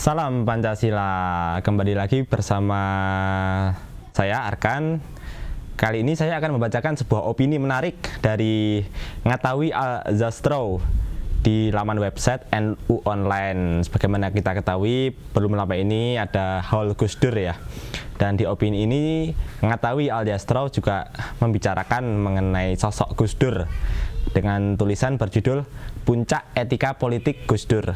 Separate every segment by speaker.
Speaker 1: Salam Pancasila, kembali lagi bersama saya Arkan. Kali ini saya akan membacakan sebuah opini menarik dari Ngatawi Al-Zastrow di laman website NU Online. Sebagaimana kita ketahui, belum lama ini ada haul Gus Dur ya. Dan di opini ini Ngatawi Al-Zastrow juga membicarakan mengenai sosok Gus Dur dengan tulisan berjudul Puncak Etika Politik Gus Dur.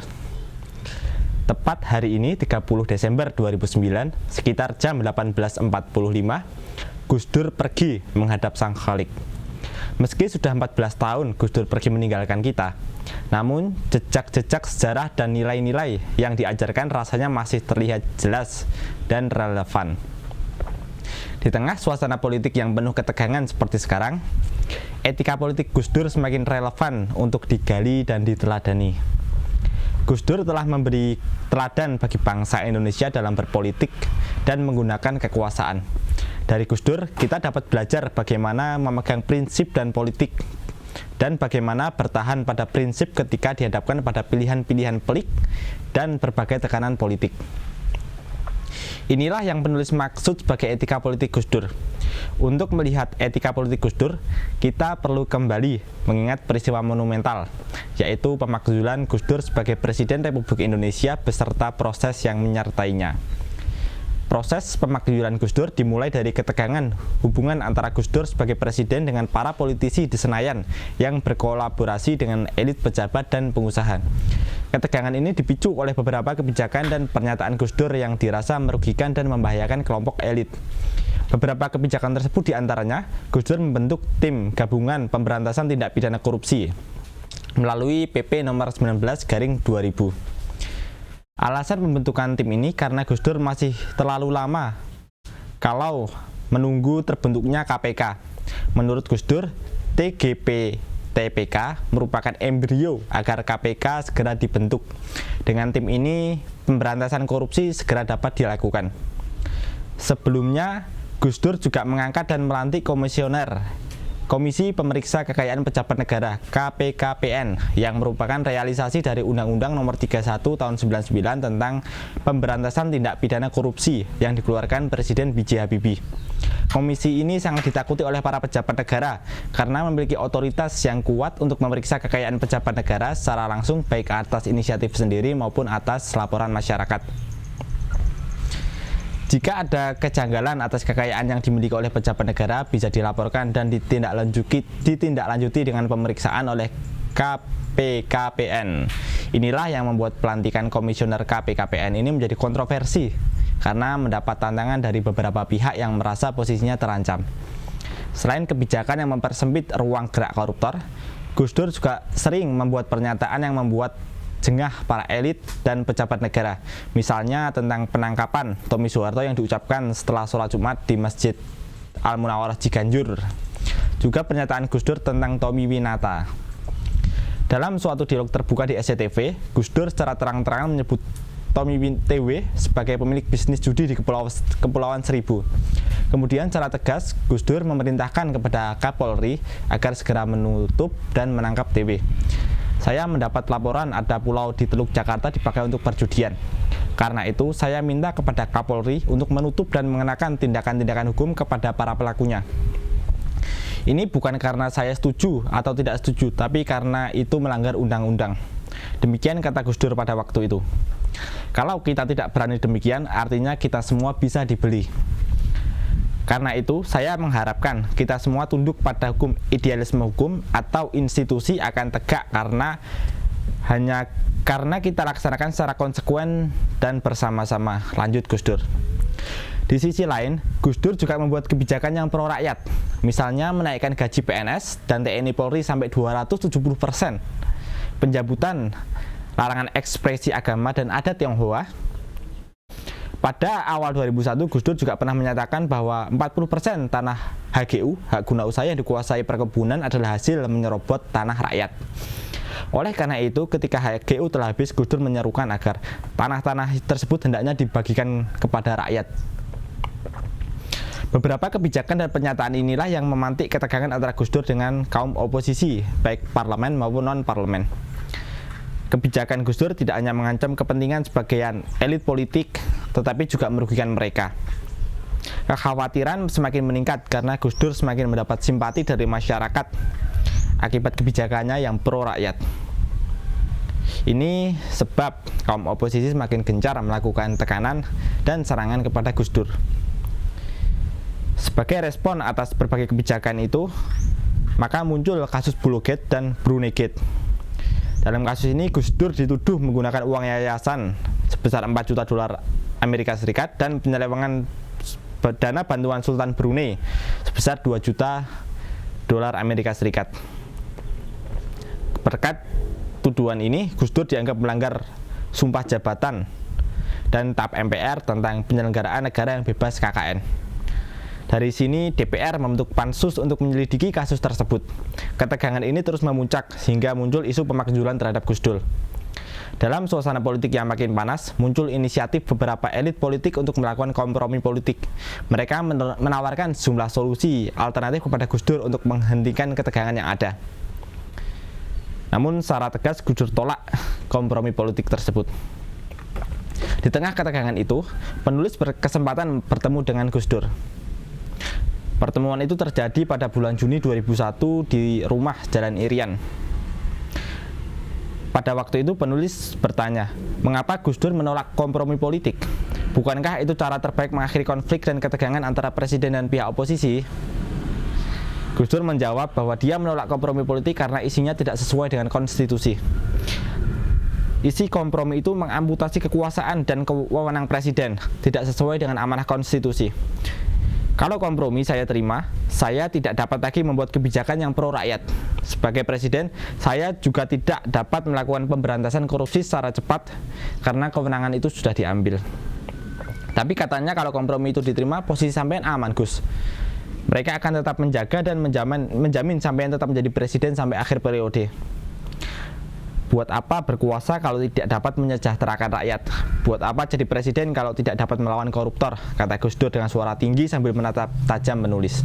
Speaker 1: Tepat hari ini 30 Desember 2009 sekitar jam 18.45 Gus Dur pergi menghadap Sang Khalik. Meski sudah 14 tahun Gus Dur pergi meninggalkan kita, namun jejak-jejak sejarah dan nilai-nilai yang diajarkan rasanya masih terlihat jelas dan relevan. Di tengah suasana politik yang penuh ketegangan seperti sekarang, etika politik Gus Dur semakin relevan untuk digali dan diteladani. Gus Dur telah memberi teladan bagi bangsa Indonesia dalam berpolitik dan menggunakan kekuasaan. Dari Gus Dur, kita dapat belajar bagaimana memegang prinsip dan politik, dan bagaimana bertahan pada prinsip ketika dihadapkan pada pilihan-pilihan pelik dan berbagai tekanan politik. Inilah yang penulis maksud sebagai etika politik Gus Dur. Untuk melihat etika politik Gus Dur, kita perlu kembali mengingat peristiwa monumental, yaitu pemakzulan Gus Dur sebagai Presiden Republik Indonesia beserta proses yang menyertainya. Proses pemakzulan Gus Dur dimulai dari ketegangan hubungan antara Gus Dur sebagai presiden dengan para politisi di Senayan yang berkolaborasi dengan elit pejabat dan pengusaha. Ketegangan ini dipicu oleh beberapa kebijakan dan pernyataan Gus Dur yang dirasa merugikan dan membahayakan kelompok elit. Beberapa kebijakan tersebut diantaranya, Gus Dur membentuk tim gabungan pemberantasan tindak pidana korupsi melalui PP nomor 19/2000. Alasan pembentukan tim ini karena Gus Dur masih terlalu lama kalau menunggu terbentuknya KPK. Menurut Gus Dur, TGP TPK merupakan embrio agar KPK segera dibentuk. Dengan tim ini, pemberantasan korupsi segera dapat dilakukan. Sebelumnya, Gus Dur juga mengangkat dan melantik komisioner Komisi Pemeriksa Kekayaan Pejabat Negara (KPKPN) yang merupakan realisasi dari Undang-Undang Nomor 31 Tahun 99 tentang Pemberantasan Tindak Pidana Korupsi yang dikeluarkan Presiden B.J. Habibie. Komisi ini sangat ditakuti oleh para pejabat negara karena memiliki otoritas yang kuat untuk memeriksa kekayaan pejabat negara secara langsung baik atas inisiatif sendiri maupun atas laporan masyarakat. Jika ada kejanggalan atas kekayaan yang dimiliki oleh pejabat negara bisa dilaporkan dan ditindaklanjuti dengan pemeriksaan oleh KPKPN. Inilah yang membuat pelantikan komisioner KPKPN ini menjadi kontroversi karena mendapat tantangan dari beberapa pihak yang merasa posisinya terancam. Selain kebijakan yang mempersempit ruang gerak koruptor, Gus Dur juga sering membuat pernyataan yang membuat jengah para elit dan pejabat negara. Misalnya tentang penangkapan Tommy Soeharto yang diucapkan setelah sholat Jumat di Masjid Al-Munawarah Ciganjur. Juga pernyataan Gus Dur tentang Tommy Winata. Dalam suatu dialog terbuka di SCTV, Gus Dur secara terang-terangan menyebut Tommy TW sebagai pemilik bisnis judi di Kepulauan Seribu. Kemudian secara tegas, Gus Dur memerintahkan kepada Kapolri agar segera menutup dan menangkap TW. Saya mendapat laporan ada pulau di Teluk Jakarta dipakai untuk perjudian. Karena itu, saya minta kepada Kapolri untuk menutup dan mengenakan tindakan-tindakan hukum kepada para pelakunya. Ini bukan karena saya setuju atau tidak setuju, tapi karena itu melanggar undang-undang. Demikian kata Gus Dur pada waktu itu. Kalau kita tidak berani demikian, artinya kita semua bisa dibeli. Karena itu, saya mengharapkan kita semua tunduk pada hukum. Idealisme hukum atau institusi akan tegak hanya karena kita laksanakan secara konsekuen dan bersama-sama. Lanjut Gus Dur. Di sisi lain, Gus Dur juga membuat kebijakan yang pro rakyat. Misalnya menaikkan gaji PNS dan TNI Polri sampai 270%. Pencabutan larangan ekspresi agama dan adat Tionghoa. Pada awal 2001, Gus Dur juga pernah menyatakan bahwa 40% tanah HGU, hak guna usaha yang dikuasai perkebunan adalah hasil menyerobot tanah rakyat. Oleh karena itu, ketika HGU telah habis, Gus Dur menyerukan agar tanah-tanah tersebut hendaknya dibagikan kepada rakyat. Beberapa kebijakan dan pernyataan inilah yang memantik ketegangan antara Gus Dur dengan kaum oposisi, baik parlemen maupun non-parlemen. kebijakan Gus Dur tidak hanya mengancam kepentingan sebagian elit politik, tetapi juga merugikan mereka. Kekhawatiran semakin meningkat karena Gus Dur semakin mendapat simpati dari masyarakat akibat kebijakannya yang pro rakyat. Ini sebab kaum oposisi semakin gencar melakukan tekanan dan serangan kepada Gus Dur. Sebagai respon atas berbagai kebijakan itu, maka muncul kasus Bulogate dan Brunei-Gate. Dalam kasus ini, Gus Dur dituduh menggunakan uang yayasan sebesar 4 juta dolar Amerika Serikat dan penyelewengan dana bantuan Sultan Brunei sebesar 2 juta dolar Amerika Serikat. Berkat tuduhan ini, Gus Dur dianggap melanggar sumpah jabatan dan TAP MPR tentang penyelenggaraan negara yang bebas KKN. Dari sini DPR membentuk pansus untuk menyelidiki kasus tersebut. Ketegangan ini terus memuncak sehingga muncul isu pemakzulan terhadap Gus Dur. Dalam suasana politik yang makin panas, muncul inisiatif beberapa elit politik untuk melakukan kompromi politik. Mereka menawarkan sejumlah solusi alternatif kepada Gus Dur untuk menghentikan ketegangan yang ada. Namun secara tegas Gus Dur tolak kompromi politik tersebut. Di tengah ketegangan itu, penulis berkesempatan bertemu dengan Gus Dur. Pertemuan itu terjadi pada bulan Juni 2001 di rumah Jalan Irian. Pada waktu itu penulis bertanya, mengapa Gus Dur menolak kompromi politik? Bukankah itu cara terbaik mengakhiri konflik dan ketegangan antara presiden dan pihak oposisi? Gus Dur menjawab bahwa dia menolak kompromi politik karena isinya tidak sesuai dengan konstitusi. Isi kompromi itu mengamputasi kekuasaan dan wewenang presiden, tidak sesuai dengan amanah konstitusi. Kalau kompromi saya terima, saya tidak dapat lagi membuat kebijakan yang pro rakyat. Sebagai presiden, saya juga tidak dapat melakukan pemberantasan korupsi secara cepat karena kewenangan itu sudah diambil. Tapi katanya kalau kompromi itu diterima, posisi sampean aman, Gus. Mereka akan tetap menjaga dan menjamin sampean tetap menjadi presiden sampai akhir periode. Buat apa berkuasa kalau tidak dapat menyejahterakan rakyat? Buat apa jadi presiden kalau tidak dapat melawan koruptor? Kata Gus Dur dengan suara tinggi sambil menatap tajam menulis.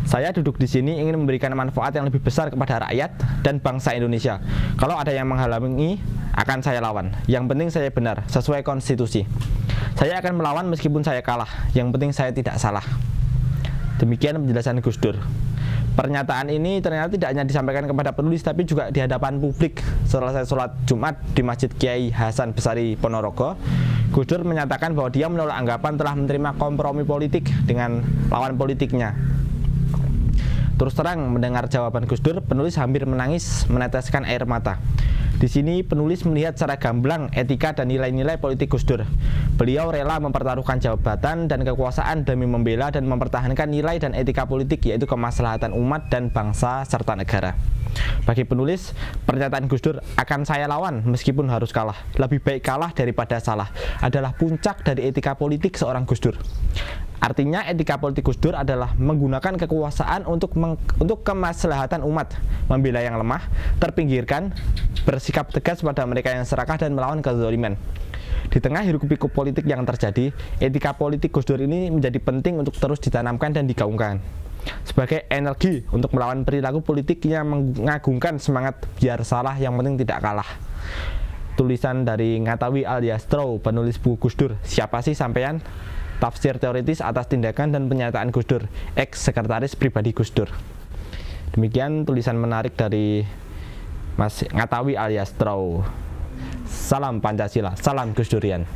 Speaker 1: Saya duduk di sini ingin memberikan manfaat yang lebih besar kepada rakyat dan bangsa Indonesia. Kalau ada yang menghalangi, akan saya lawan. Yang penting saya benar, sesuai konstitusi. Saya akan melawan meskipun saya kalah. Yang penting saya tidak salah. Demikian penjelasan Gus Dur. Pernyataan ini ternyata tidak hanya disampaikan kepada penulis tapi juga di hadapan publik. Selesai sholat Jumat di Masjid Kiai Hasan Besari Ponorogo, Gus Dur menyatakan bahwa dia menolak anggapan telah menerima kompromi politik dengan lawan politiknya. Terus terang mendengar jawaban Gus Dur, penulis hampir menangis meneteskan air mata. Di sini penulis melihat secara gamblang etika dan nilai-nilai politik Gus Dur. Beliau rela mempertaruhkan jabatan dan kekuasaan demi membela dan mempertahankan nilai dan etika politik, yaitu kemaslahatan umat dan bangsa serta negara. Bagi penulis, pernyataan Gus Dur akan saya lawan meskipun harus kalah, lebih baik kalah daripada salah, adalah puncak dari etika politik seorang Gus Dur. Artinya etika politik Gus Dur adalah menggunakan kekuasaan untuk kemaslahatan umat, membela yang lemah, terpinggirkan, bersikap tegas pada mereka yang serakah dan melawan kezaliman. Di tengah hiruk-pikuk politik yang terjadi, etika politik Gus Dur ini menjadi penting untuk terus ditanamkan dan digaungkan sebagai energi untuk melawan perilaku politik yang mengagungkan semangat biar salah yang penting tidak kalah. Tulisan dari Ngatawi Alyastro, penulis buku Gus Dur, Siapa sih Sampean? Tafsir teoritis atas tindakan dan pernyataan Gus Dur, ex-sekretaris pribadi Gus Dur. Demikian tulisan menarik dari Mas Ngatawi Alyastro. Salam Pancasila, salam Gus Durian.